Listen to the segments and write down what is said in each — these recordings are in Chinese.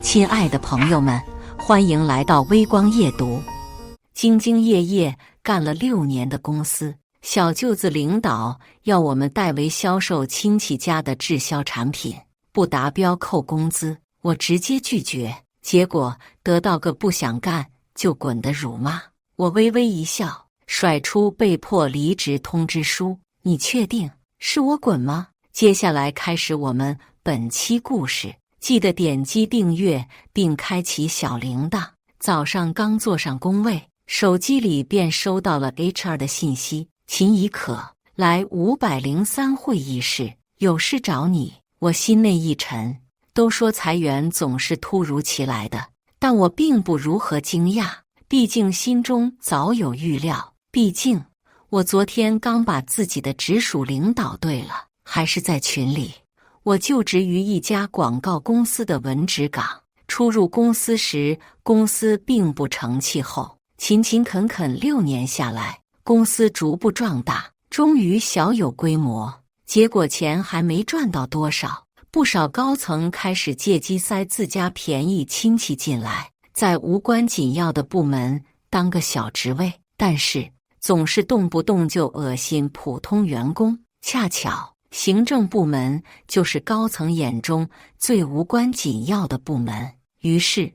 亲爱的朋友们，欢迎来到微光夜读。兢兢业业干了6年的公司，小舅子领导要我们代为销售亲戚家的滞销产品，不达标扣工资，我直接拒绝，结果得到个不想干就滚的辱骂。我微微一笑，甩出被迫离职通知书。你确定是我滚吗？接下来开始我们本期故事。记得点击订阅并开启小铃铛。早上刚坐上工位，手机里便收到了 HR 的信息：秦怡可，来503会议室，有事找你。我心内一沉，都说裁员总是突如其来的，但我并不如何惊讶，毕竟心中早有预料。毕竟我昨天刚把自己的直属领导对了，还是在群里。我就职于一家广告公司的文职岗，初入公司时，公司并不成气候，勤勤恳恳6年下来，公司逐步壮大，终于小有规模。结果钱还没赚到多少，不少高层开始借机塞自家便宜亲戚进来，在无关紧要的部门当个小职位，但是总是动不动就恶心普通员工。恰巧行政部门就是高层眼中最无关紧要的部门，于是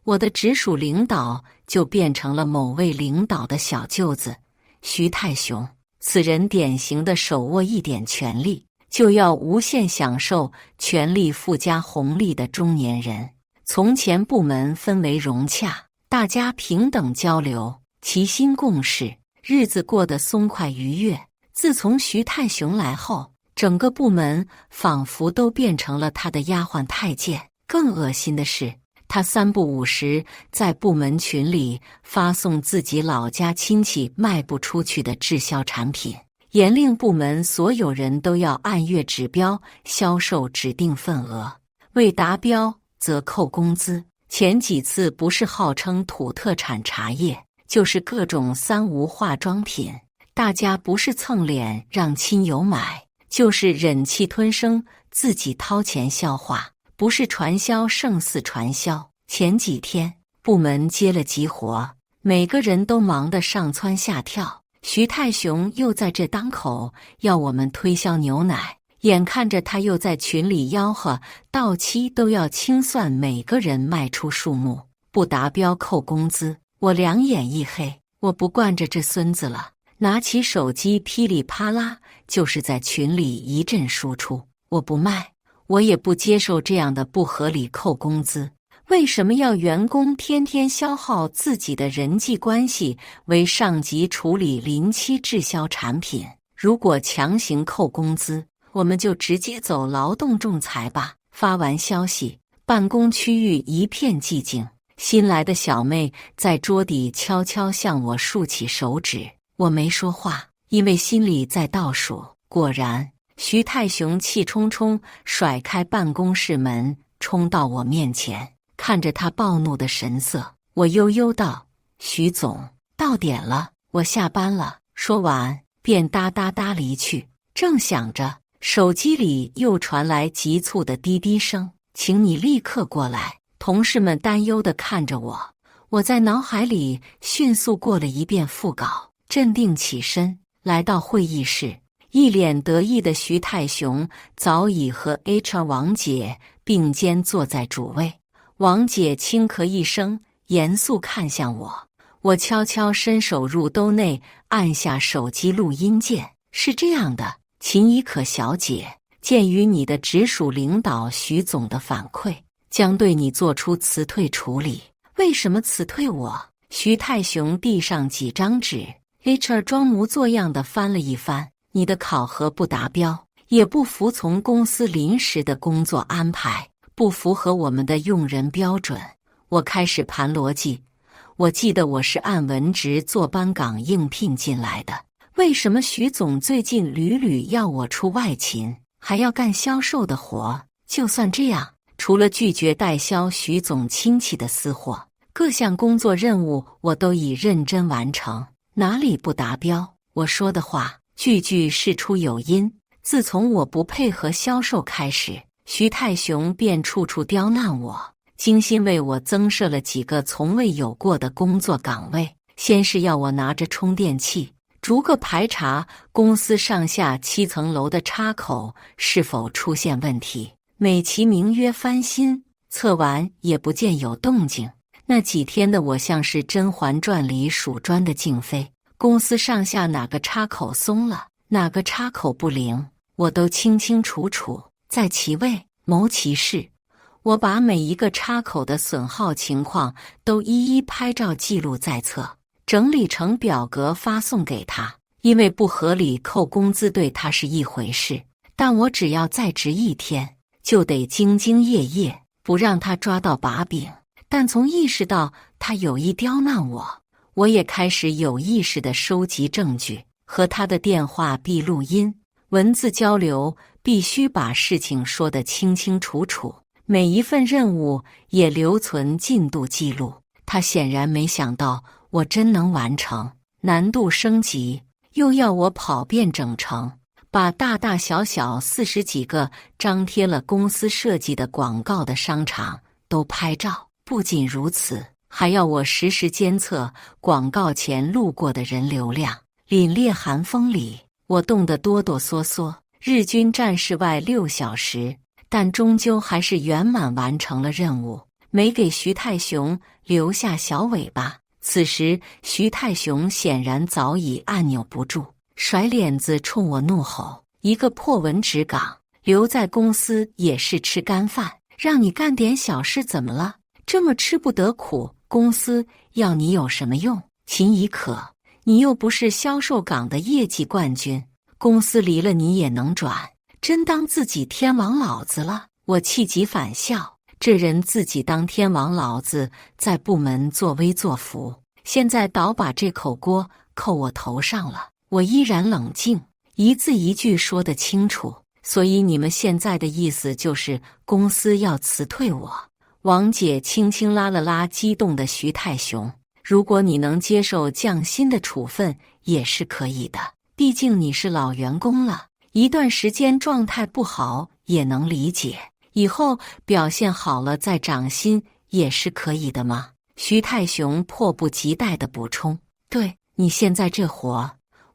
我的直属领导就变成了某位领导的小舅子徐泰雄。此人典型的手握一点权力就要无限享受权力附加红利的中年人。从前部门氛围融洽，大家平等交流，齐心共事，日子过得松快愉悦。自从徐泰雄来后，整个部门仿佛都变成了他的丫鬟太监。更恶心的是，他3不5时在部门群里发送自己老家亲戚卖不出去的滞销产品，严令部门所有人都要按月指标销售指定份额，未达标则扣工资。前几次不是号称土特产茶叶，就是各种3无化妆品，大家不是蹭脸让亲友买，就是忍气吞声自己掏钱消化，不是传销胜似传销。前几天部门接了急活，每个人都忙得上蹿下跳，徐泰雄又在这当口要我们推销牛奶，眼看着他又在群里吆喝到期都要清算每个人卖出数目，不达标扣工资。我两眼一黑，我不惯着这孙子了，拿起手机噼里啪啦就是在群里一阵输出。我不卖，我也不接受这样的不合理扣工资。为什么要员工天天消耗自己的人际关系为上级处理临期滞销产品？如果强行扣工资，我们就直接走劳动仲裁吧。发完消息，办公区域一片寂静，新来的小妹在桌底悄悄向我竖起手指。我没说话，因为心里在倒数。果然，徐泰雄气冲冲甩开办公室门，冲到我面前。看着他暴怒的神色，我悠悠道：徐总，到点了，我下班了。说完便哒哒哒离去。正想着，手机里又传来急促的滴滴声：请你立刻过来。同事们担忧地看着我，我在脑海里迅速过了一遍副稿，镇定起身，来到会议室。一脸得意的徐泰雄早已和 HR 王姐并肩坐在主位。王姐轻咳一声，严肃看向我。我悄悄伸手入兜内，按下手机录音键。是这样的，秦怡可小姐，鉴于你的直属领导徐总的反馈，将对你做出辞退处理。为什么辞退我？徐泰雄递上几张纸 ，HR 装模作样的翻了一翻。你的考核不达标，也不服从公司临时的工作安排，不符合我们的用人标准。我开始盘逻辑，我记得我是按文职坐班岗应聘进来的，为什么徐总最近屡屡要我出外勤，还要干销售的活？就算这样，除了拒绝代销徐总亲戚的私货，各项工作任务我都已认真完成，哪里不达标？我说的话句句事出有因。自从我不配合销售开始，徐泰雄便处处刁难我，精心为我增设了几个从未有过的工作岗位。先是要我拿着充电器，逐个排查公司上下7层楼的插口是否出现问题，美其名曰翻新，测完也不见有动静。那几天的我像是《甄嬛传》里数砖的静妃，公司上下哪个插口松了，哪个插口不灵，我都清清楚楚，在其位谋其事。我把每一个插口的损耗情况都一一拍照记录在册，整理成表格发送给他。因为不合理扣工资对他是一回事，但我只要再值1天，就得兢兢业业，不让他抓到把柄。但从意识到他有意刁难我，我也开始有意识地收集证据，和他的电话闭录音、文字交流，必须把事情说得清清楚楚。每一份任务也留存进度记录。他显然没想到我真能完成，难度升级，又要我跑遍整城，把大大小小40几个张贴了公司设计的广告的商场都拍照。不仅如此，还要我实时监测广告前路过的人流量。凛冽寒风里，我冻得哆哆嗦嗦。日均站室外6小时，但终究还是圆满完成了任务，没给徐太雄留下小尾巴。此时徐太雄显然早已按钮不住，甩脸子冲我怒吼：一个破文职岗，留在公司也是吃干饭，让你干点小事怎么了？这么吃不得苦，公司要你有什么用？秦怡可，你又不是销售岗的业绩冠军，公司离了你也能转，真当自己天王老子了？我气急反笑，这人自己当天王老子，在部门作威作福，现在倒把这口锅扣我头上了。我依然冷静，一字一句说得清楚。所以你们现在的意思就是公司要辞退我？王姐轻轻拉了拉激动的徐太雄，如果你能接受降薪的处分也是可以的，毕竟你是老员工了，一段时间状态不好也能理解，以后表现好了再涨薪也是可以的吗？徐太雄迫不及待地补充，对，你现在这活，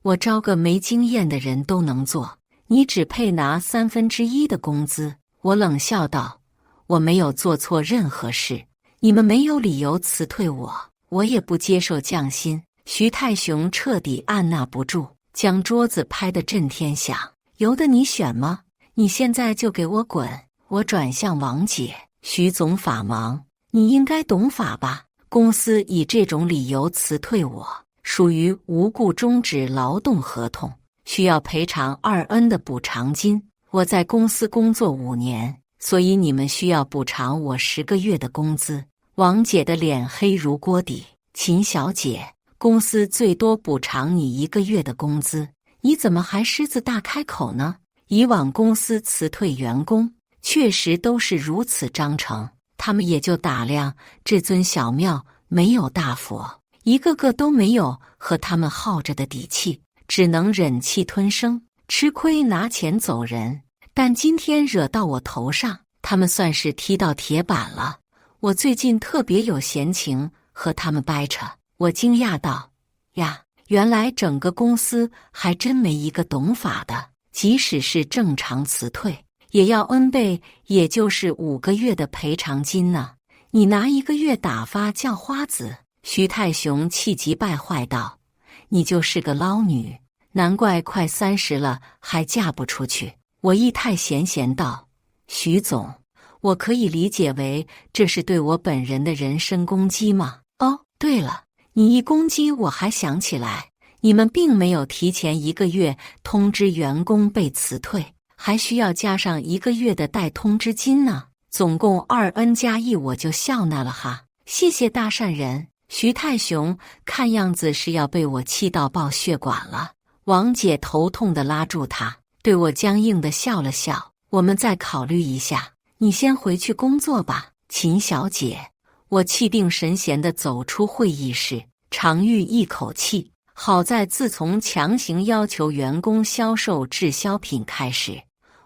我招个没经验的人都能做，你只配拿1/3的工资。我冷笑道，我没有做错任何事，你们没有理由辞退我，我也不接受降薪。徐太雄彻底按捺不住，将桌子拍得震天响，由得你选吗？你现在就给我滚！我转向王姐，徐总法忙，你应该懂法吧？公司以这种理由辞退我，属于无故终止劳动合同，需要赔偿2N 的补偿金。我在公司工作5年，所以你们需要补偿我10个月的工资。王姐的脸黑如锅底，秦小姐，公司最多补偿你1个月的工资，你怎么还狮子大开口呢？以往公司辞退员工，确实都是如此章程，他们也就打量这尊小庙没有大佛，一个个都没有和他们耗着的底气，只能忍气吞声，吃亏拿钱走人。但今天惹到我头上，他们算是踢到铁板了。我最近特别有闲情和他们掰扯。我惊讶道，呀，原来整个公司还真没一个懂法的，即使是正常辞退，也要 N 倍，也就是5个月的赔偿金呢。你拿1个月打发叫花子？徐太雄气急败坏道，你就是个捞女，难怪快30了还嫁不出去。我意态闲闲道，徐总，我可以理解为这是对我本人的人身攻击吗？哦，对了，你一攻击我还想起来，你们并没有提前1个月通知员工被辞退，还需要加上1个月的代通知金呢，总共2N+1，我就笑纳了哈，谢谢大善人。徐太雄看样子是要被我气到爆血管了。王姐头痛地拉住他，对我僵硬地笑了笑，我们再考虑一下，你先回去工作吧。秦小姐，我气定神闲地走出会议室，长吁一口气。好在自从强行要求员工销售滞销品开始，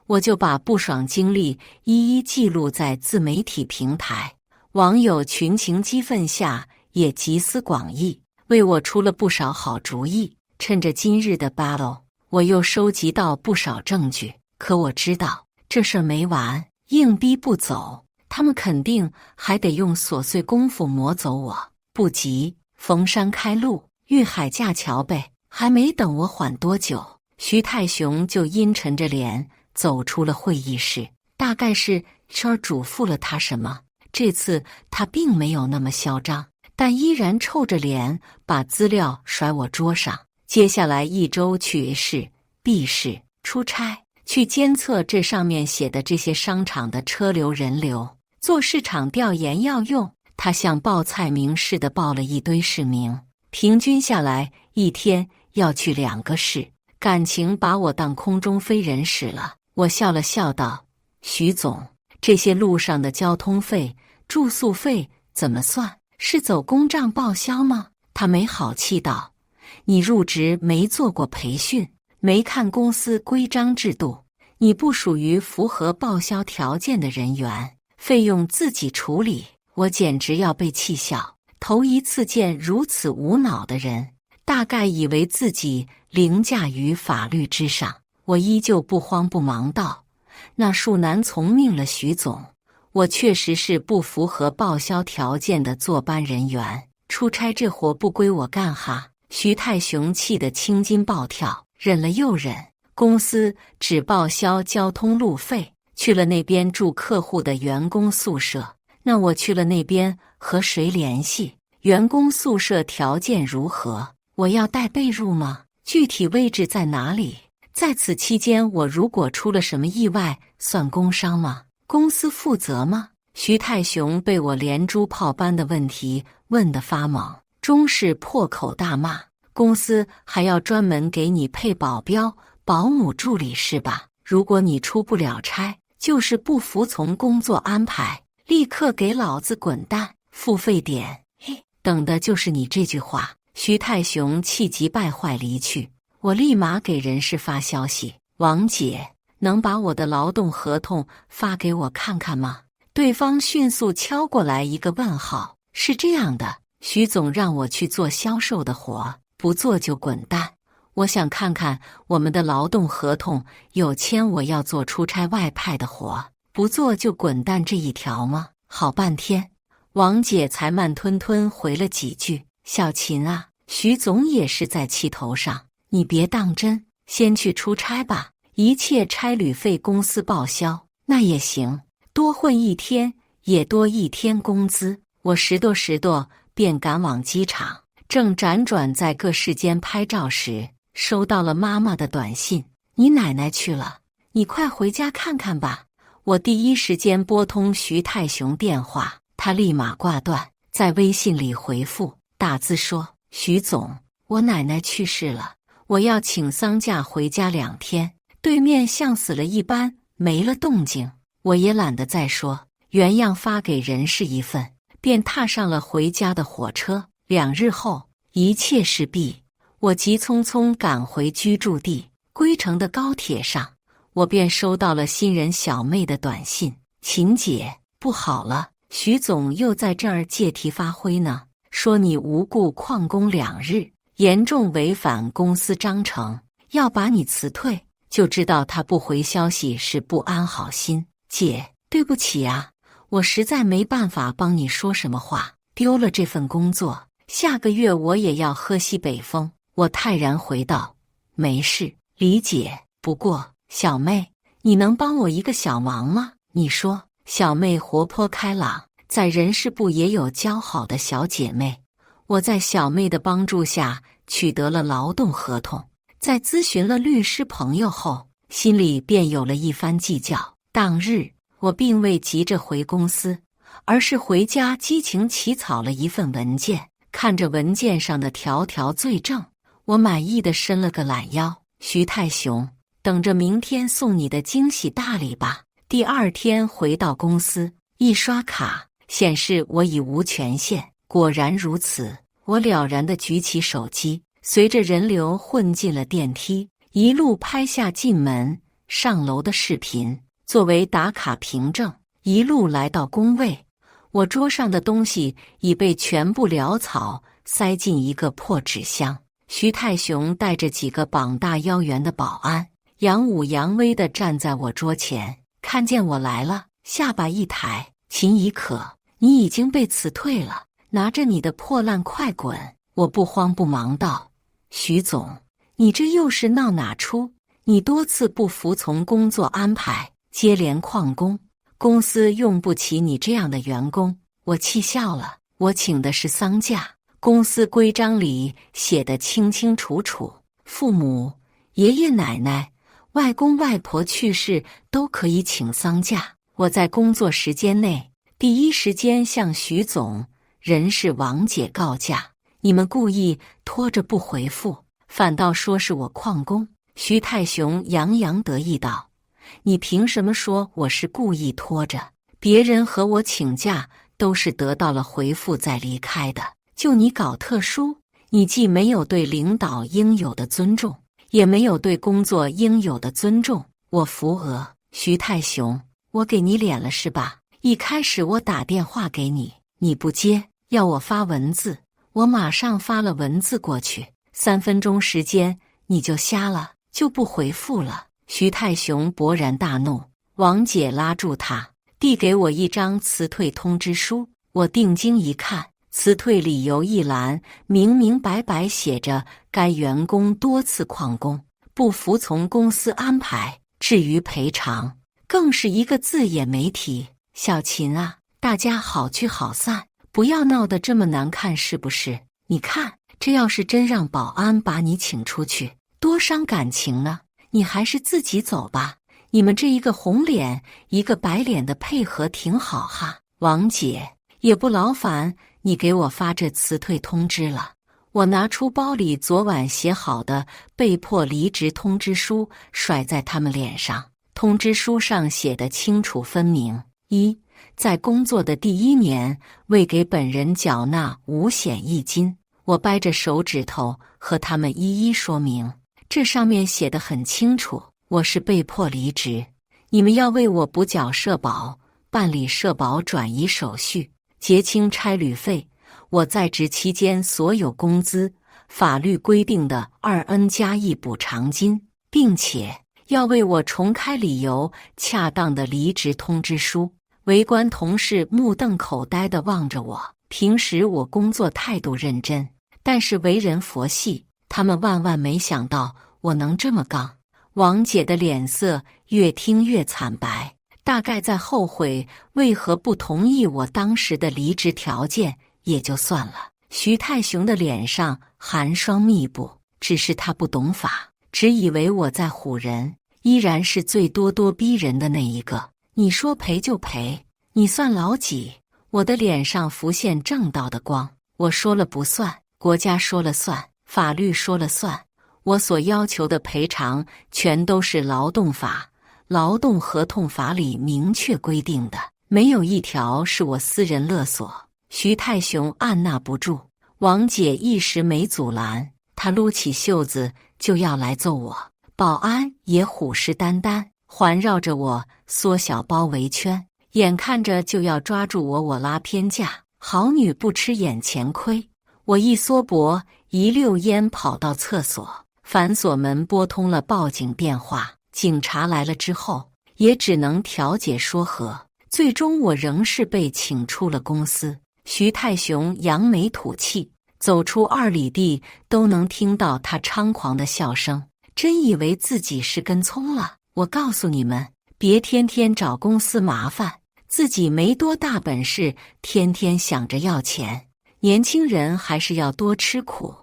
我就把不爽经历一一记录在自媒体平台。网友群情激愤下也集思广益，为我出了不少好主意。趁着今日的 battle， 我又收集到不少证据。可我知道这事儿没完，硬逼不走，他们肯定还得用琐碎功夫磨走我。不急，逢山开路，遇海架桥呗。还没等我缓多久，徐泰雄就阴沉着脸走出了会议室。大概是圈嘱咐了他什么，这次他并没有那么嚣张，但依然臭着脸把资料甩我桌上。接下来1周去 A 市、B 市出差，去监测这上面写的这些商场的车流人流，做市场调研要用。他像报菜名似的报了一堆市名，平均下来一天要去2个市，感情把我当空中飞人使了。我笑了笑道：徐总，这些路上的交通费、住宿费怎么算？是走公账报销吗？他没好气道：你入职没做过培训，没看公司规章制度，你不属于符合报销条件的人员，费用自己处理。我简直要被气笑，头一次见如此无脑的人，大概以为自己凌驾于法律之上。我依旧不慌不忙道：那恕难从命了，徐总，我确实是不符合报销条件的坐班人员，出差这活不归我干哈。徐泰雄气得青筋暴跳，忍了又忍，公司只报销交通路费，去了那边住客户的员工宿舍。那我去了那边和谁联系？员工宿舍条件如何？我要带被褥吗？具体位置在哪里？在此期间我如果出了什么意外，算工伤吗？公司负责吗？徐泰雄被我连珠炮般的问题问得发懵，终是破口大骂：公司还要专门给你配保镖、保姆助理是吧？如果你出不了差，就是不服从工作安排，立刻给老子滚蛋！付费点，嘿，等的就是你这句话。徐泰雄气急败坏离去，我立马给人事发消息：王姐，能把我的劳动合同发给我看看吗？对方迅速敲过来一个问号：是这样的，徐总让我去做销售的活，不做就滚蛋。我想看看我们的劳动合同有签我要做出差外派的活，不做就滚蛋这一条吗？好半天，王姐才慢吞吞回了几句：小秦啊，徐总也是在气头上，你别当真，先去出差吧，一切差旅费公司报销。那也行，多混一天也多一天工资。我拾掇便赶往机场，正辗转在各市间拍照时，收到了妈妈的短信：你奶奶去了，你快回家看看吧。我第一时间拨通徐泰雄电话，他立马挂断，在微信里回复打字说：徐总，我奶奶去世了，我要请丧假回家2天。对面像死了一般，没了动静。我也懒得再说，原样发给人事一份，便踏上了回家的火车。2日后，一切事毕，我急匆匆赶回居住地。归程的高铁上，我便收到了新人小妹的短信：秦姐，不好了，徐总又在这儿借题发挥呢，说你无故旷工2日，严重违反公司章程，要把你辞退。就知道他不回消息是不安好心。姐，对不起啊，我实在没办法帮你说什么话，丢了这份工作，下个月我也要喝西北风。我泰然回道：没事，理解。不过小妹，你能帮我一个小忙吗？你说。小妹活泼开朗，在人事部也有交好的小姐妹。我在小妹的帮助下取得了劳动合同，在咨询了律师朋友后，心里便有了一番计较。当日我并未急着回公司，而是回家激情起草了一份文件。看着文件上的条条罪证，我满意的伸了个懒腰：徐泰雄，等着明天送你的惊喜大礼吧。第2天回到公司，一刷卡显示我已无权限。果然如此，我了然地举起手机，随着人流混进了电梯，一路拍下进门上楼的视频，作为打卡凭证。一路来到工位，我桌上的东西已被全部潦草塞进一个破纸箱。徐太雄带着几个膀大腰圆的保安，扬武扬威地站在我桌前，看见我来了，下巴一抬：“秦怡可，你已经被辞退了，拿着你的破烂快滚！”我不慌不忙道：“徐总，你这又是闹哪出？你多次不服从工作安排，接连旷工，公司用不起你这样的员工。”我气笑了，我请的是丧假，公司规章里写得清清楚楚，父母、爷爷奶奶、外公外婆去世都可以请丧假。我在工作时间内第一时间向徐总、人事王姐告假，你们故意拖着不回复，反倒说是我旷工。徐太雄洋洋得意道：“你凭什么说我是故意拖着？别人和我请假都是得到了回复再离开的，就你搞特殊，你既没有对领导应有的尊重，也没有对工作应有的尊重。”我扶额：“徐太雄，我给你脸了是吧？一开始我打电话给你，你不接，要我发文字，我马上发了文字过去，3分钟时间你就瞎了，就不回复了。”徐太雄勃然大怒，王姐拉住他，递给我一张辞退通知书。我定睛一看，辞退理由一栏明明白白写着该员工多次旷工，不服从公司安排，至于赔偿，更是一个字也没提。小秦啊，大家好聚好散，不要闹得这么难看是不是？你看，这要是真让保安把你请出去，多伤感情呢。你还是自己走吧，你们这一个红脸一个白脸的配合挺好哈。王姐，也不劳烦你给我发这辞退通知了。我拿出包里昨晚写好的被迫离职通知书，甩在他们脸上。通知书上写得清楚分明：一，在工作的第1年未给本人缴纳五险一金。我掰着手指头和他们一一说明，这上面写得很清楚，我是被迫离职，你们要为我补缴社保，办理社保转移手续，结清差旅费，我在职期间所有工资，法律规定的2N+1补偿金，并且要为我重开理由恰当的离职通知书。围观同事目瞪口呆地望着我，平时我工作态度认真，但是为人佛系，他们万万没想到我能这么刚。王姐的脸色越听越惨白，大概在后悔为何不同意我当时的离职条件也就算了。徐太雄的脸上寒霜密布，只是他不懂法，只以为我在唬人，依然是最咄咄逼人的那一个。你说赔就赔，你算老几？我的脸上浮现正道的光，我说了不算，国家说了算，法律说了算，我所要求的赔偿全都是劳动法、劳动合同法里明确规定的，没有一条是我私人勒索。徐太雄按捺不住，王姐一时没阻拦，她撸起袖子就要来揍我，保安也虎视眈眈，环绕着我缩小包围圈，眼看着就要抓住我，我拉偏架，好女不吃眼前亏。我一缩脖，一溜烟跑到厕所，反锁门拨通了报警电话。警察来了之后，也只能调解说和，最终我仍是被请出了公司。徐太雄扬眉吐气，走出2里地都能听到他猖狂的笑声，真以为自己是根葱了。我告诉你们，别天天找公司麻烦，自己没多大本事，天天想着要钱。年轻人还是要多吃苦。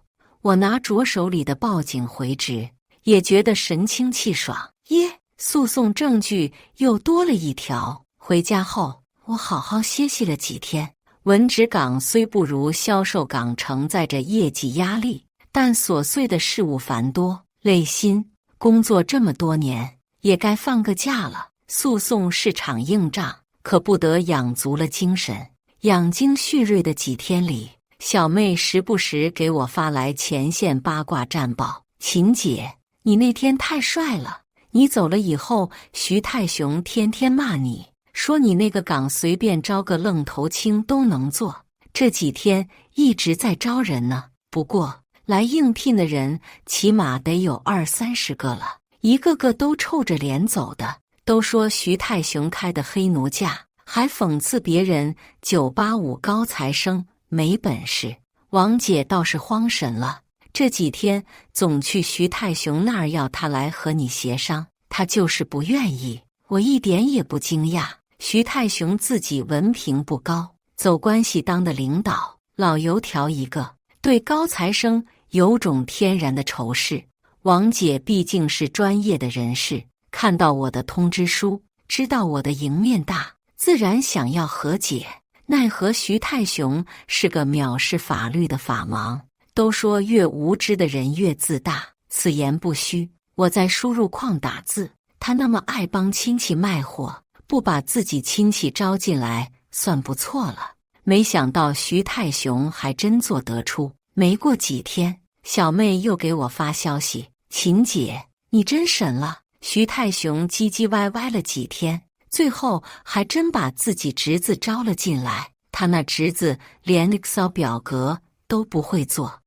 我拿着手里的报警回执，也觉得神清气爽。耶，诉讼证据又多了一条。回家后，我好好歇息了几天。文职岗虽不如销售岗承载着业绩压力，但琐碎的事务繁多，累心。工作这么多年，也该放个假了。诉讼是场硬仗，可不得养足了精神。养精蓄锐的几天里，小妹时不时给我发来前线八卦战报。秦姐，你那天太帅了，你走了以后，徐太雄天天骂你，说你那个岗随便招个愣头青都能做，这几天一直在招人呢。不过来应聘的人起码得有20-30个了，一个个都臭着脸走的，都说徐太雄开的黑奴架，还讽刺别人985高材生没本事。王姐倒是慌神了，这几天总去徐太雄那儿要他来和你协商，他就是不愿意。我一点也不惊讶，徐太雄自己文凭不高，走关系当的领导，老油条一个，对高材生有种天然的仇视。王姐毕竟是专业的人士，看到我的通知书，知道我的赢面大，自然想要和解。奈何徐太雄是个藐视法律的法盲，都说越无知的人越自大，此言不虚。我在输入框打字，他那么爱帮亲戚卖货，不把自己亲戚招进来算不错了。没想到徐太雄还真做得出。没过几天，小妹又给我发消息，秦姐，你真神了。徐太雄唧唧歪歪了几天，最后还真把自己侄子招了进来。他那侄子连 Excel 表格都不会做，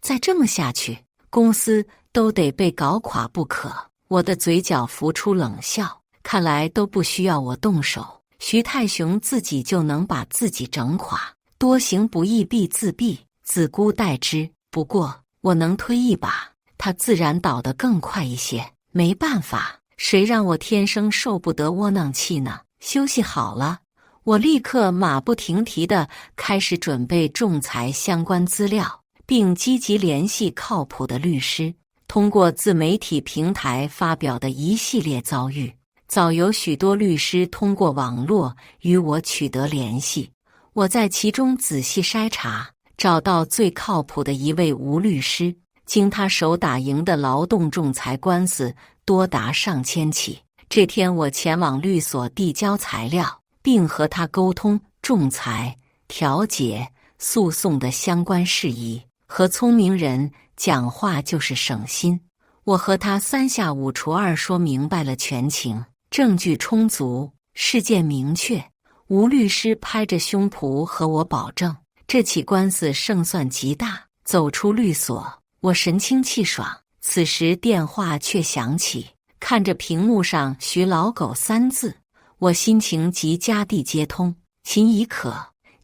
再这么下去，公司都得被搞垮不可。我的嘴角浮出冷笑，看来都不需要我动手，徐太雄自己就能把自己整垮。多行不义必自毙，子姑待之。不过我能推一把，他自然倒得更快一些。没办法，谁让我天生受不得窝囊气呢？休息好了，我立刻马不停蹄地开始准备仲裁相关资料，并积极联系靠谱的律师。通过自媒体平台发表的一系列遭遇，早有许多律师通过网络与我取得联系。我在其中仔细筛查，找到最靠谱的一位吴律师。经他手打赢的劳动仲裁官司多达上千起。这天我前往律所递交材料，并和他沟通仲裁、调解、诉讼的相关事宜。和聪明人讲话就是省心，我和他3下5除2说明白了全情，证据充足，事件明确。吴律师拍着胸脯和我保证，这起官司胜算极大。走出律所，我神清气爽，此时电话却响起，看着屏幕上徐老狗3字，我心情极佳地接通。秦怡可，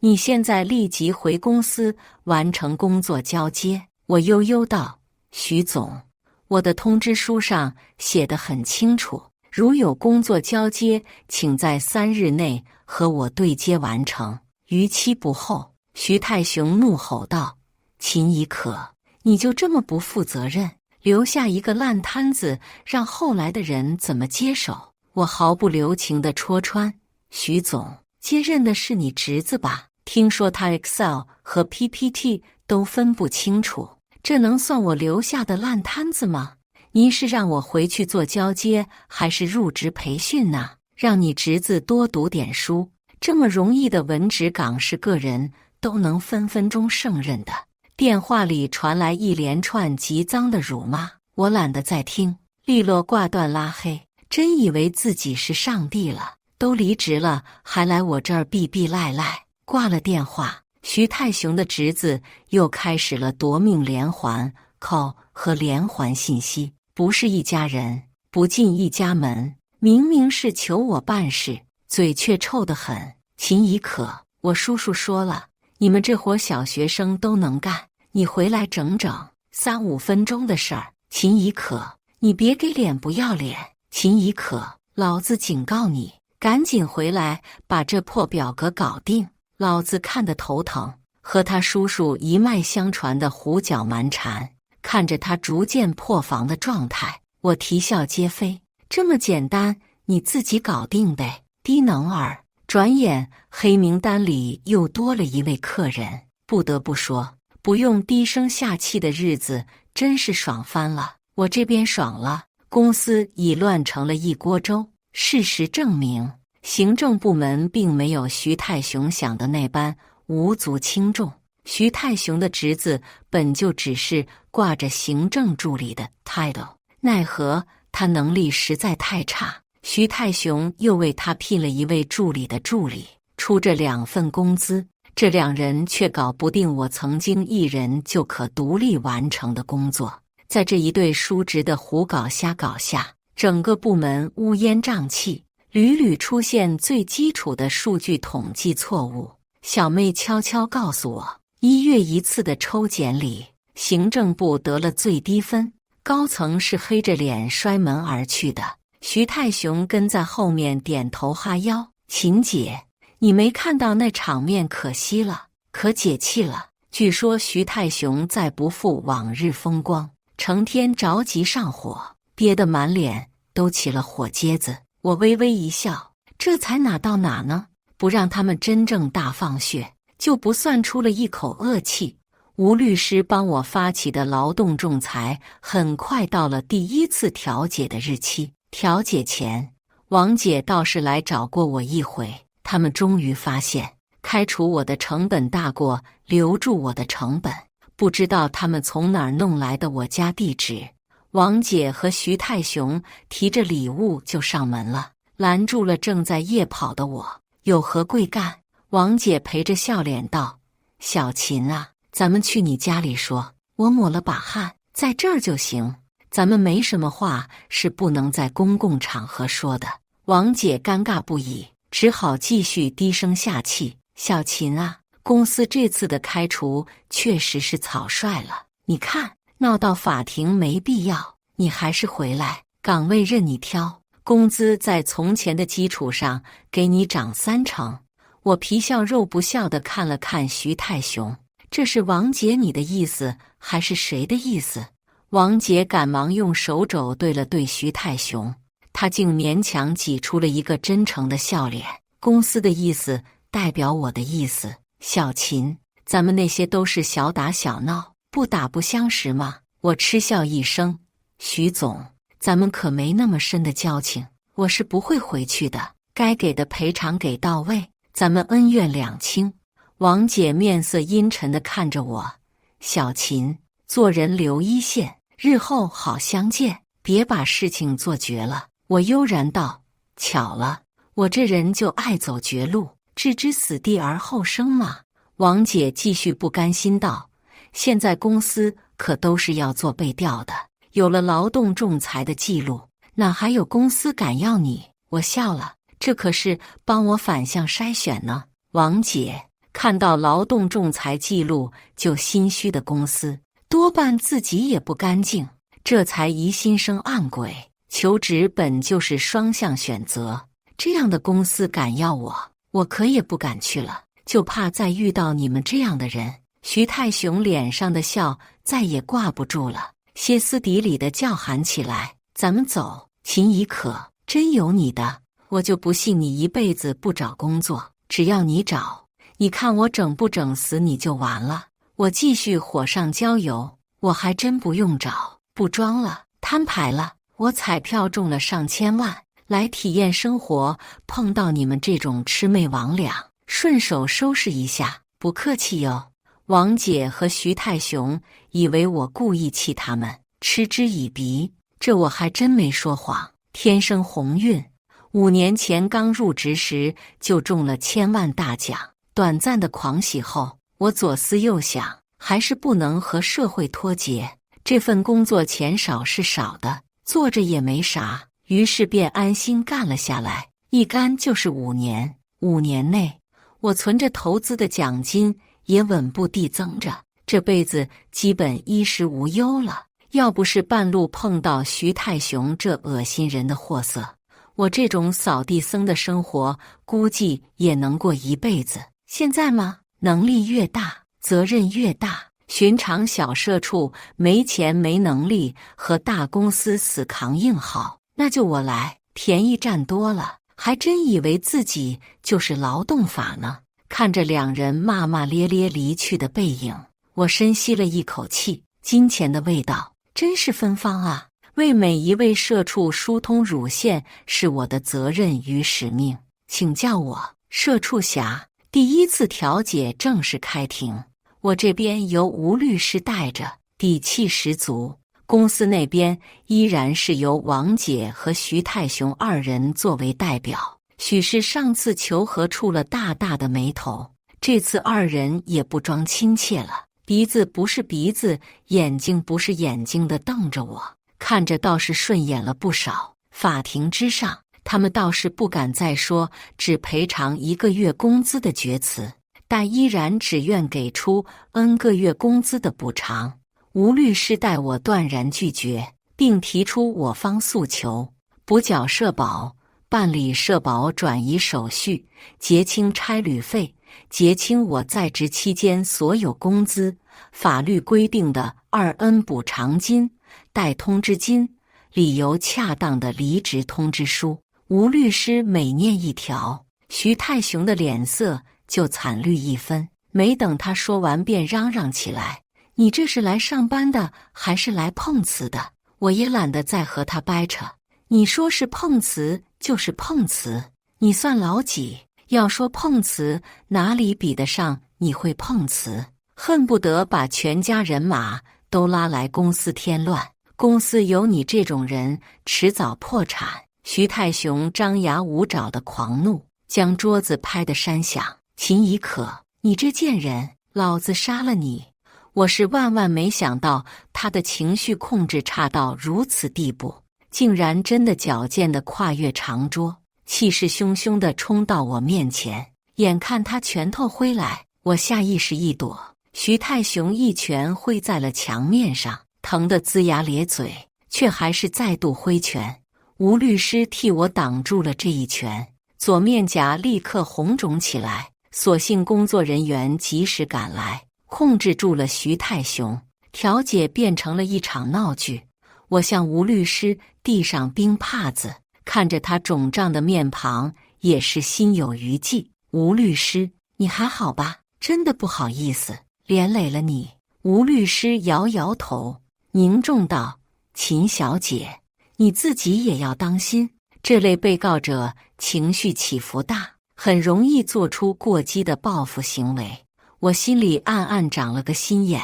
你现在立即回公司完成工作交接。我悠悠道，徐总，我的通知书上写得很清楚，如有工作交接，请在3日内和我对接完成，逾期不候。徐太雄怒吼道，秦怡可，你就这么不负责任，留下一个烂摊子，让后来的人怎么接手？我毫不留情地戳穿，徐总，接任的是你侄子吧？听说他 Excel 和 PPT 都分不清楚，这能算我留下的烂摊子吗？您是让我回去做交接，还是入职培训呢？让你侄子多读点书，这么容易的文职岗是个人都能分分钟胜任的。电话里传来一连串极脏的辱骂，我懒得再听，利落挂断拉黑。真以为自己是上帝了，都离职了还来我这儿逼逼赖赖。挂了电话，徐太雄的侄子又开始了夺命连环 call 和连环信息，不是一家人，不进一家门，明明是求我办事，嘴却臭得很。秦怡可，我叔叔说了，你们这伙小学生都能干，你回来整整3-5分钟的事儿。秦怡可，你别给脸不要脸。秦怡可，老子警告你，赶紧回来把这破表格搞定，老子看得头疼。和他叔叔一脉相传的胡搅蛮缠，看着他逐渐破防的状态，我啼笑皆非。这么简单，你自己搞定呗，低能儿。转眼黑名单里又多了一位客人，不得不说，不用低声下气的日子真是爽翻了。我这边爽了，公司已乱成了一锅粥。事实证明，行政部门并没有徐太雄想的那般无足轻重。徐太雄的侄子本就只是挂着行政助理的 title， 奈何他能力实在太差，徐太雄又为他聘了一位助理的助理，出着2份工资，这2人却搞不定我曾经一人就可独立完成的工作。在这一对叔侄的胡搞瞎搞下，整个部门乌烟瘴气，屡屡出现最基础的数据统计错误。小妹悄悄告诉我，1月1次的抽检里，行政部得了最低分，高层是黑着脸摔门而去的。徐太雄跟在后面点头哈腰：“秦姐，你没看到那场面，可惜了，可解气了。”据说徐太雄再不复往日风光，成天着急上火，憋得满脸都起了火疖子。我微微一笑，这才哪到哪呢？不让他们真正大放血，就不算出了一口恶气。吴律师帮我发起的劳动仲裁很快到了第1次调解的日期。调解前，王姐倒是来找过我一回，他们终于发现开除我的成本大过留住我的成本。不知道他们从哪儿弄来的我家地址。王姐和徐太雄提着礼物就上门了，拦住了正在夜跑的我。有何贵干？王姐陪着笑脸道：“小秦啊，咱们去你家里说。”我抹了把汗，在这儿就行，咱们没什么话是不能在公共场合说的。王姐尴尬不已，只好继续低声下气：“小秦啊，公司这次的开除确实是草率了，你看闹到法庭没必要，你还是回来，岗位任你挑。工资在从前的基础上给你涨30%。”我皮笑肉不笑地看了看徐太雄，这是王姐你的意思还是谁的意思？王姐赶忙用手肘对了对徐太雄，他竟勉强挤出了一个真诚的笑脸：“公司的意思代表我的意思，小秦，咱们那些都是小打小闹，不打不相识嘛。”我嗤笑一声：“徐总，咱们可没那么深的交情，我是不会回去的，该给的赔偿给到位，咱们恩怨两清。”王姐面色阴沉地看着我：“小秦，做人留一线，日后好相见，别把事情做绝了。”我悠然道：“巧了，我这人就爱走绝路，置之死地而后生嘛。”王姐继续不甘心道：“现在公司可都是要做背调的，有了劳动仲裁的记录，哪还有公司敢要你？”我笑了：“这可是帮我反向筛选呢。”王姐，看到劳动仲裁记录就心虚的公司，多半自己也不干净，这才疑心生暗鬼。求职本就是双向选择，这样的公司敢要我，我可也不敢去了，就怕再遇到你们这样的人。徐太雄脸上的笑再也挂不住了，歇斯底里地叫喊起来：“咱们走！秦怡可，真有你的，我就不信你一辈子不找工作，只要你找，你看我整不整死你就完了。”我继续火上浇油：“我还真不用找，不装了，摊牌了，我彩票中了上千万，来体验生活，碰到你们这种魑魅魍魉，顺手收拾一下，不客气哟。”王姐和徐太雄以为我故意气他们，嗤之以鼻。这我还真没说谎，天生鸿运。5年前刚入职时就中了1000万大奖，短暂的狂喜后，我左思右想，还是不能和社会脱节。这份工作钱少是少的，做着也没啥，于是便安心干了下来。一干就是5年，5年内，我存着投资的奖金也稳步递增着，这辈子基本衣食无忧了。要不是半路碰到徐太雄这恶心人的货色，我这种扫地僧的生活估计也能过一辈子。现在嘛，能力越大，责任越大。寻常小社畜没钱没能力，和大公司死扛硬耗，那就我来，便宜占多了，还真以为自己就是劳动法呢。看着2人骂骂咧咧离去的背影，我深吸了一口气，金钱的味道真是芬芳啊！为每一位社畜疏通乳腺是我的责任与使命，请叫我社畜侠。第1次调解正式开庭，我这边由吴律师带着，底气十足。公司那边依然是由王姐和徐泰雄二人作为代表。许是上次求和触了大大的眉头，这次二人也不装亲切了，鼻子不是鼻子，眼睛不是眼睛的瞪着我，看着倒是顺眼了不少。法庭之上，他们倒是不敢再说只赔偿1个月工资的绝词，但依然只愿给出 N 个月工资的补偿。吴律师待我断然拒绝，并提出我方诉求：补缴社保，办理社保转移手续，结清差旅费，结清我在职期间所有工资，法律规定的2N 补偿金、代通知金，理由恰当的离职通知书。吴律师每念一条，徐泰雄的脸色就惨绿一分。没等他说完，便嚷嚷起来：“你这是来上班的，还是来碰瓷的？”我也懒得再和他掰扯，你说是碰瓷就是碰瓷，你算老几？要说碰瓷，哪里比得上你会碰瓷？恨不得把全家人马都拉来公司添乱。公司有你这种人，迟早破产。徐泰雄张牙舞爪的狂怒，将桌子拍得山响。秦怡可，你这贱人，老子杀了你！我是万万没想到他的情绪控制差到如此地步，竟然真的矫健地跨越长桌，气势汹汹地冲到我面前。眼看他拳头挥来，我下意识一躲，徐泰雄一拳挥在了墙面上，疼得龇牙咧嘴，却还是再度挥拳。吴律师替我挡住了这一拳，左面颊立刻红肿起来，所幸工作人员及时赶来，控制住了徐泰雄，调解变成了一场闹剧。我向吴律师递上冰帕子，看着他肿胀的面庞，也是心有余悸。吴律师，你还好吧？真的不好意思，连累了你。吴律师摇摇头，凝重道：“秦小姐，你自己也要当心，这类被告者情绪起伏大，很容易做出过激的报复行为。”我心里暗暗长了个心眼，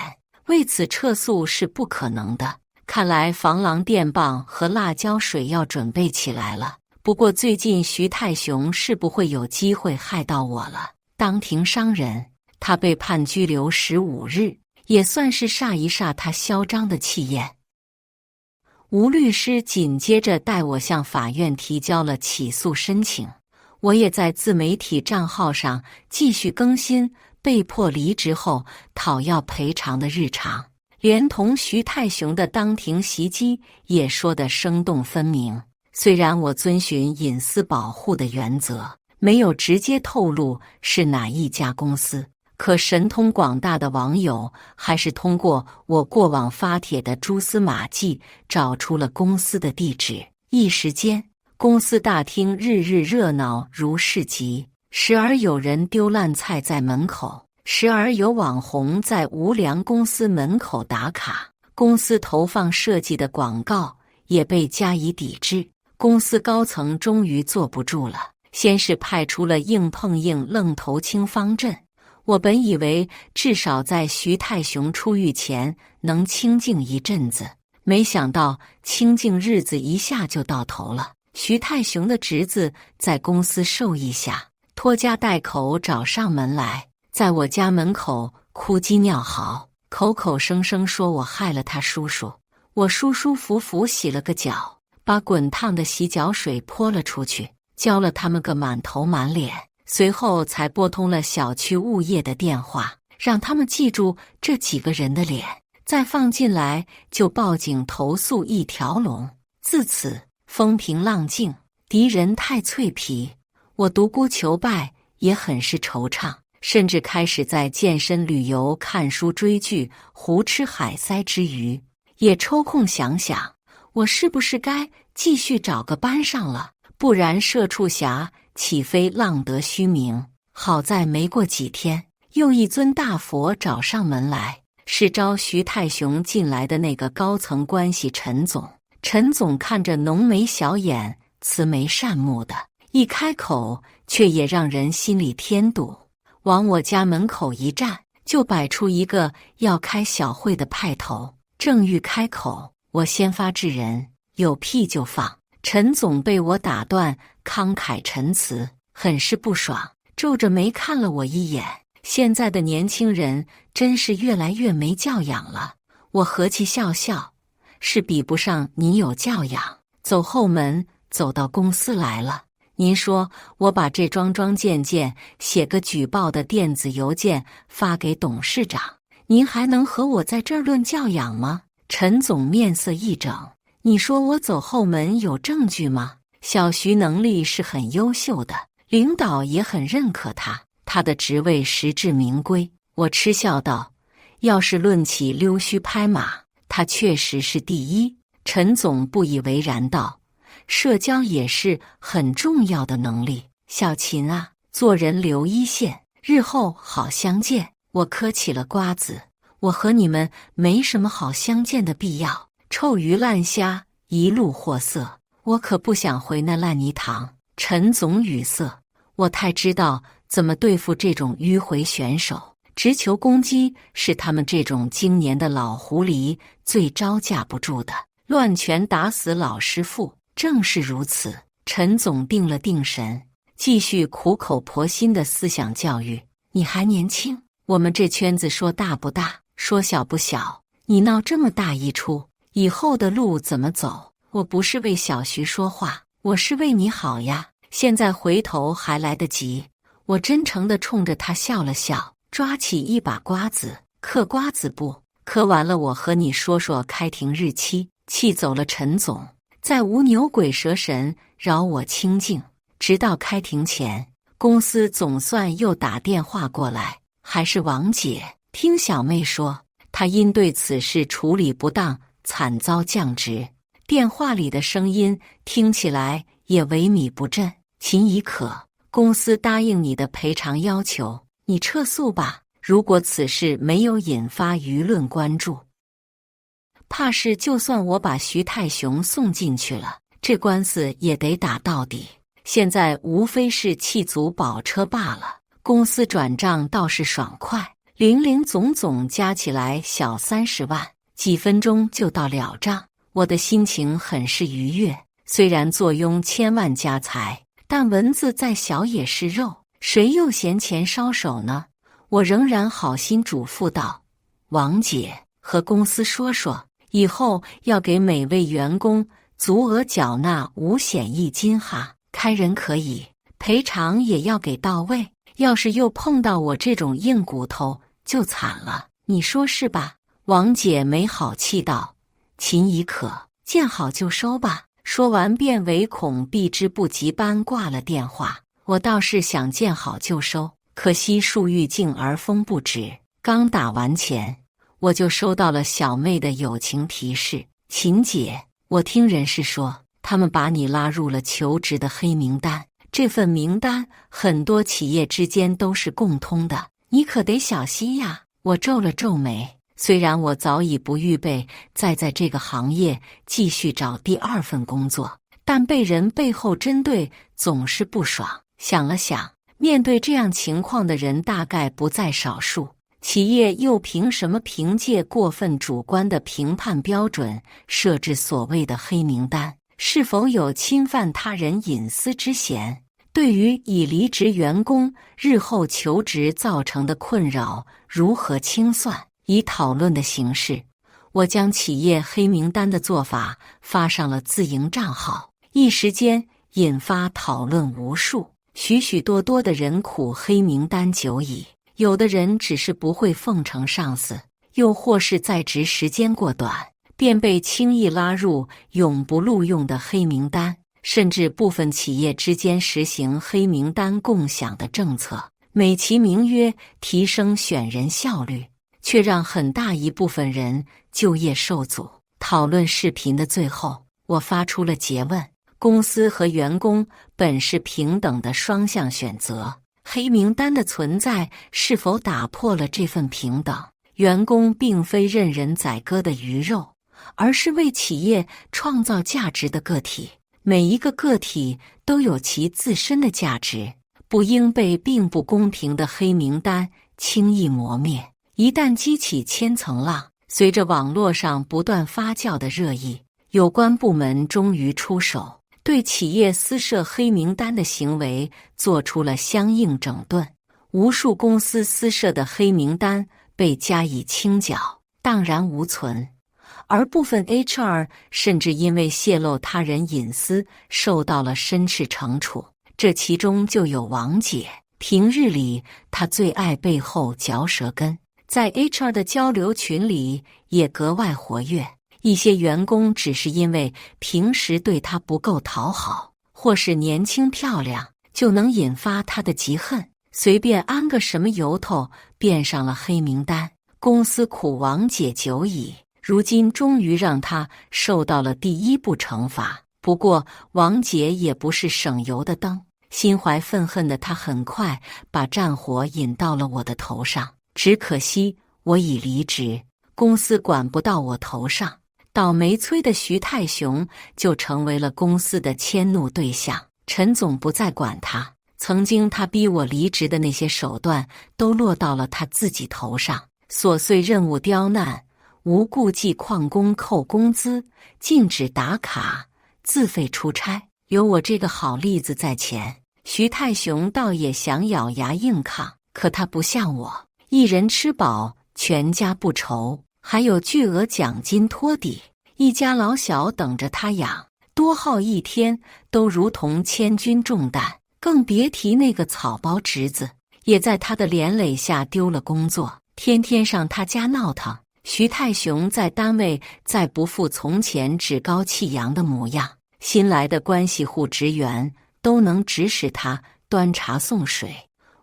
为此撤诉是不可能的。看来防狼电棒和辣椒水要准备起来了。不过最近徐泰雄是不会有机会害到我了。当庭伤人，他被判拘留15日，也算是煞一煞他嚣张的气焰。吴律师紧接着带我向法院提交了起诉申请，我也在自媒体账号上继续更新被迫离职后讨要赔偿的日常，连同徐泰雄的当庭袭击也说得生动分明。虽然我遵循隐私保护的原则，没有直接透露是哪一家公司，可神通广大的网友还是通过我过往发帖的蛛丝马迹找出了公司的地址。一时间，公司大厅日日热闹如市集，时而有人丢烂菜在门口，时而有网红在无良公司门口打卡，公司投放设计的广告也被加以抵制。公司高层终于坐不住了，先是派出了硬碰硬愣头青方阵。我本以为至少在徐泰雄出狱前能清静一阵子，没想到清静日子一下就到头了。徐泰雄的侄子在公司授意下，拖家带口找上门来，在我家门口哭鸡尿嚎，口口声声说我害了他叔叔。我舒舒服服洗了个脚，把滚烫的洗脚水泼了出去，浇了他们个满头满脸，随后才拨通了小区物业的电话，让他们记住这几个人的脸，再放进来就报警投诉一条龙。自此风平浪静，敌人太脆皮，我独孤求败也很是惆怅，甚至开始在健身、旅游、看书、追剧、胡吃海塞之余，也抽空想想，我是不是该继续找个班上了，不然社畜侠岂非浪得虚名。好在没过几天，又一尊大佛找上门来，是招徐泰雄进来的那个高层关系陈总。陈总看着浓眉小眼、慈眉善目的，一开口却也让人心里添堵。往我家门口一站，就摆出一个要开小会的派头。正欲开口，我先发制人，有屁就放。陈总被我打断，慷慨陈词，很是不爽，皱着眉看了我一眼。现在的年轻人真是越来越没教养了。我和气笑笑，是比不上你有教养。走后门，走到公司来了。您说我把这桩件写个举报的电子邮件发给董事长，您还能和我在这儿论教养吗？陈总面色一整，你说我走后门有证据吗？小徐能力是很优秀的，领导也很认可他的职位实至名归。我嗤笑道，要是论起溜须拍马，他确实是第一。陈总不以为然道，社交也是很重要的能力。小秦啊，做人留一线，日后好相见。我磕起了瓜子，我和你们没什么好相见的必要。臭鱼烂虾，一路货色，我可不想回那烂泥塘。陈总语塞，我太知道怎么对付这种迂回选手，直球攻击是他们这种经年的老狐狸最招架不住的。乱拳打死老师傅，正是如此。陈总定了定神，继续苦口婆心的思想教育。你还年轻，我们这圈子说大不大，说小不小，你闹这么大一出，以后的路怎么走？我不是为小徐说话，我是为你好呀。现在回头还来得及。我真诚地冲着他笑了笑，抓起一把瓜子，嗑瓜子不？嗑完了我和你说说开庭日期。气走了陈总，再无牛鬼蛇神扰我清静。直到开庭前，公司总算又打电话过来，还是王姐。听小妹说，她因对此事处理不当，惨遭降职。电话里的声音听起来也萎靡不振。秦怡可，公司答应你的赔偿要求，你撤诉吧。如果此事没有引发舆论关注，怕是就算我把徐泰雄送进去了，这官司也得打到底。现在无非是弃卒保车罢了。公司转账倒是爽快，零零总总加起来小30万，几分钟就到了账。我的心情很是愉悦。虽然坐拥千万家财，但蚊子再小也是肉，谁又嫌钱烧手呢？我仍然好心嘱咐道：王姐，和公司说说，以后要给每位员工足额缴纳5险1金哈。开人可以，赔偿也要给到位。要是又碰到我这种硬骨头，就惨了，你说是吧？王姐没好气道：秦怡可，见好就收吧。说完便唯恐避之不及般挂了电话。我倒是想见好就收，可惜树欲静而风不止。刚打完钱，我就收到了小妹的友情提示：秦姐，我听人事说，他们把你拉入了求职的黑名单。这份名单很多企业之间都是共通的，你可得小心呀。我皱了皱眉，虽然我早已不预备再在这个行业继续找第2份工作，但被人背后针对总是不爽。想了想，面对这样情况的人大概不在少数，企业又凭什么凭借过分主观的评判标准设置所谓的黑名单？是否有侵犯他人隐私之嫌？对于已离职员工日后求职造成的困扰，如何清算？以讨论的形式，我将企业黑名单的做法发上了自营账号，一时间引发讨论无数。许许多多的人苦黑名单久矣，有的人只是不会奉承上司，又或是在职时间过短，便被轻易拉入永不录用的黑名单。甚至部分企业之间实行黑名单共享的政策，美其名曰提升选人效率，却让很大一部分人就业受阻。讨论视频的最后，我发出了诘问：公司和员工本是平等的双向选择，黑名单的存在是否打破了这份平等？员工并非任人宰割的鱼肉，而是为企业创造价值的个体。每一个个体都有其自身的价值，不应被并不公平的黑名单轻易磨灭。一旦激起千层浪，随着网络上不断发酵的热议，有关部门终于出手，对企业私设黑名单的行为做出了相应整顿。无数公司私设的黑名单被加以清剿，荡然无存。而部分 HR 甚至因为泄露他人隐私受到了申斥惩处，这其中就有王姐。平日里，她最爱背后嚼舌根，在 HR 的交流群里也格外活跃。一些员工只是因为平时对她不够讨好，或是年轻漂亮，就能引发她的嫉恨，随便安个什么由头变上了黑名单。公司苦王姐久矣，如今终于让她受到了第一步惩罚。不过王姐也不是省油的灯，心怀愤恨的她很快把战火引到了我的头上。只可惜我已离职，公司管不到我头上。倒霉催的徐泰雄就成为了公司的迁怒对象，陈总不再管他。曾经他逼我离职的那些手段都落到了他自己头上，琐碎任务刁难，无顾忌旷工扣工资，禁止打卡，自费出差。有我这个好例子在前，徐泰雄倒也想咬牙硬抗，可他不像我，一人吃饱全家不愁，还有巨额奖金托底，一家老小等着他养，多耗一天都如同千钧重担。更别提那个草包侄子，也在他的连累下丢了工作，天天上他家闹腾。徐泰雄在单位再不复从前趾高气扬的模样，新来的关系户职员都能指使他端茶送水。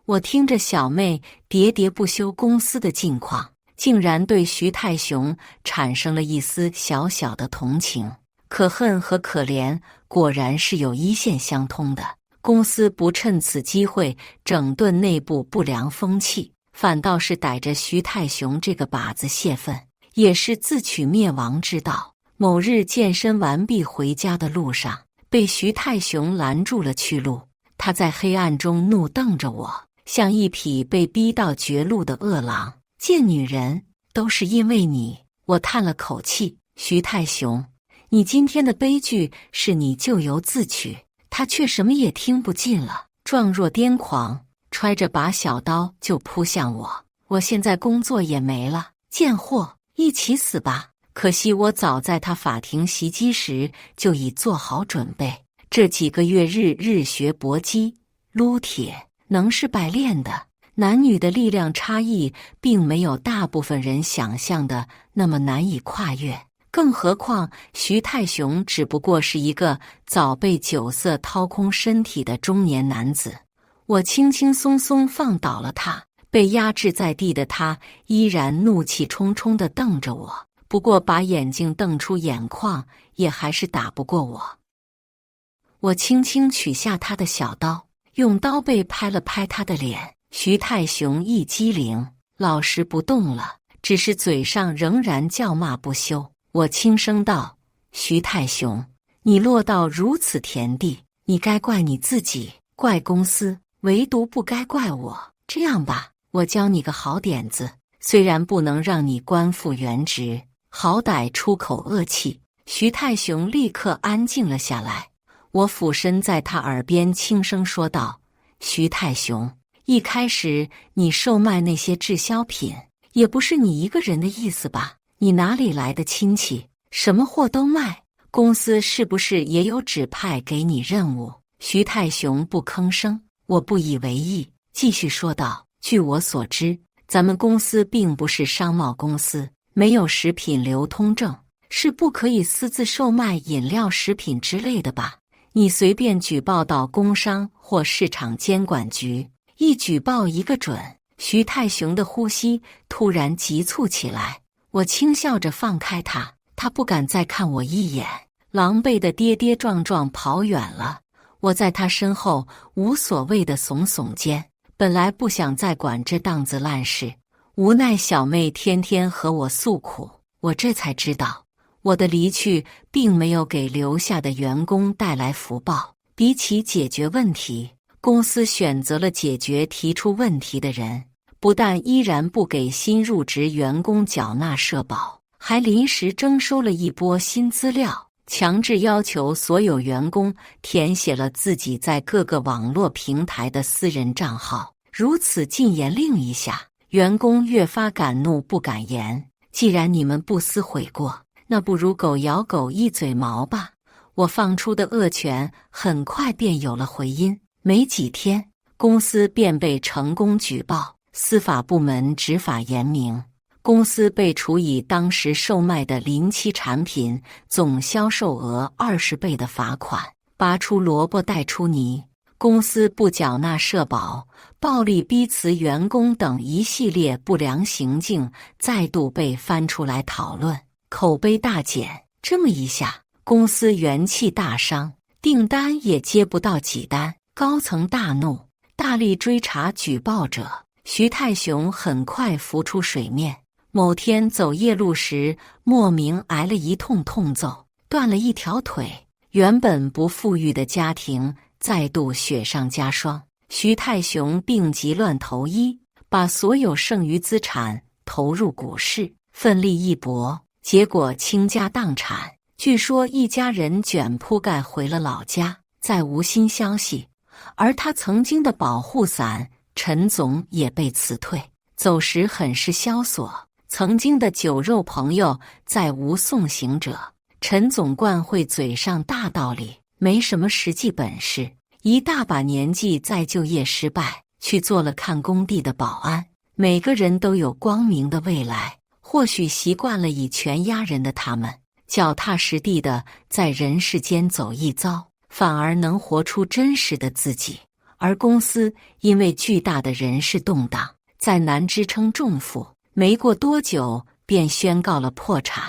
我听着小妹喋喋不休公司的近况，竟然对徐泰雄产生了一丝小小的同情。可恨和可怜果然是有一线相通的。公司不趁此机会整顿内部不良风气，反倒是逮着徐泰雄这个靶子泄愤，也是自取灭亡之道。某日健身完毕回家的路上，被徐泰雄拦住了去路。他在黑暗中怒瞪着我，像一匹被逼到绝路的饿狼。贱女人，都是因为你。我叹了口气，徐泰雄，你今天的悲剧是你咎由自取。他却什么也听不进了，状若癫狂，揣着把小刀就扑向我。我现在工作也没了，贱货，一起死吧！可惜我早在他法庭袭击时就已做好准备。这几个月日日学搏击、撸铁，能是白练的。男女的力量差异并没有大部分人想象的那么难以跨越。更何况徐泰雄只不过是一个早被酒色掏空身体的中年男子。我轻轻松松放倒了他，被压制在地的他依然怒气冲冲地瞪着我，不过把眼睛瞪出眼眶也还是打不过我。我轻轻取下他的小刀，用刀背拍了拍他的脸。徐泰雄一激灵，老实不动了，只是嘴上仍然叫骂不休。我轻声道：徐泰雄，你落到如此田地，你该怪你自己，怪公司，唯独不该怪我。这样吧，我教你个好点子，虽然不能让你官复原职，好歹出口恶气。徐泰雄立刻安静了下来。我俯身在他耳边轻声说道：徐泰雄，一开始你售卖那些滞销品，也不是你一个人的意思吧？你哪里来的亲戚，什么货都卖？公司是不是也有指派给你任务？徐泰雄不吭声，我不以为意，继续说道：据我所知，咱们公司并不是商贸公司，没有食品流通证，是不可以私自售卖饮料、食品之类的吧？你随便举报到工商或市场监管局，一举报一个准。徐泰雄的呼吸突然急促起来。我轻笑着放开他，他不敢再看我一眼，狼狈的跌跌撞撞跑远了。我在他身后无所谓的耸耸肩，本来不想再管这档子烂事，无奈小妹天天和我诉苦，我这才知道，我的离去并没有给留下的员工带来福报。比起解决问题，公司选择了解决提出问题的人。不但依然不给新入职员工缴纳社保，还临时征收了一波新资料，强制要求所有员工填写了自己在各个网络平台的私人账号。如此禁言令一下，员工越发敢怒不敢言。既然你们不思悔过，那不如狗咬狗一嘴毛吧。我放出的恶犬很快便有了回音，没几天，公司便被成功举报，司法部门执法严明，公司被处以当时售卖的临期产品总销售额20倍的罚款，拔出萝卜带出泥。公司不缴纳社保、暴力逼辞员工等一系列不良行径再度被翻出来讨论，口碑大减。这么一下，公司元气大伤，订单也接不到几单，高层大怒，大力追查举报者。徐泰雄很快浮出水面。某天走夜路时，莫名挨了一通痛揍，断了一条腿。原本不富裕的家庭再度雪上加霜。徐泰雄病急乱投医，把所有剩余资产投入股市，奋力一搏，结果倾家荡产。据说一家人卷铺盖回了老家，再无新消息。而他曾经的保护伞陈总也被辞退，走时很是萧索。曾经的酒肉朋友再无送行者。陈总惯会嘴上大道理，没什么实际本事，一大把年纪再就业失败，去做了看工地的保安。每个人都有光明的未来，或许习惯了以权压人的他们，脚踏实地的在人世间走一遭，反而能活出真实的自己。而公司因为巨大的人事动荡，再难支撑重负，没过多久便宣告了破产。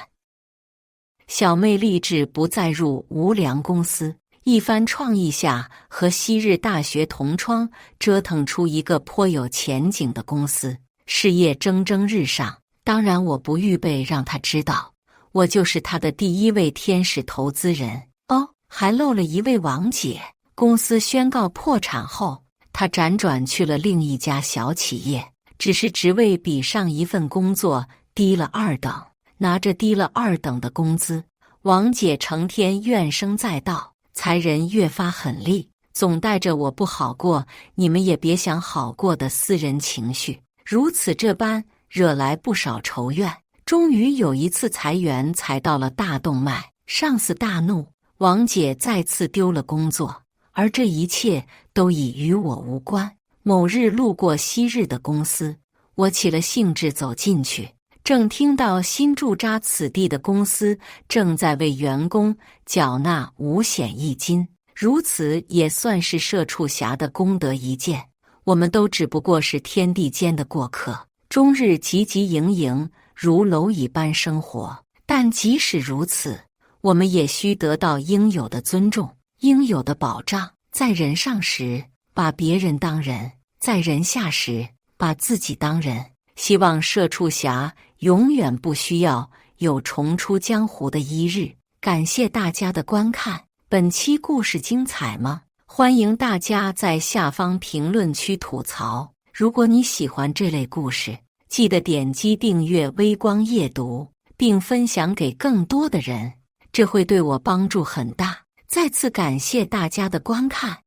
小妹立志不再入无良公司，一番创意下，和昔日大学同窗折腾出一个颇有前景的公司，事业蒸蒸日上。当然我不预备让她知道，我就是她的第一位天使投资人。哦，还漏了一位王姐。公司宣告破产后，她辗转去了另一家小企业，只是职位比上一份工作低了2等，拿着低了2等的工资。王姐成天怨声载道，才人越发狠厉，总带着我不好过，你们也别想好过的私人情绪，如此这般惹来不少仇怨。终于有一次裁员裁到了大动脉，上司大怒，王姐再次丢了工作，而这一切都已与我无关。某日路过昔日的公司，我起了兴致走进去，正听到新驻扎此地的公司正在为员工缴纳5险1金，如此也算是社畜侠的功德一件。我们都只不过是天地间的过客，终日汲汲营营，如蝼蚁般生活。但即使如此，我们也需得到应有的尊重，应有的保障。在人上时，把别人当人；在人下时，把自己当人。希望社畜侠永远不需要有重出江湖的一日。感谢大家的观看，本期故事精彩吗？欢迎大家在下方评论区吐槽。如果你喜欢这类故事，记得点击订阅微光夜读，并分享给更多的人，这会对我帮助很大。再次感谢大家的观看。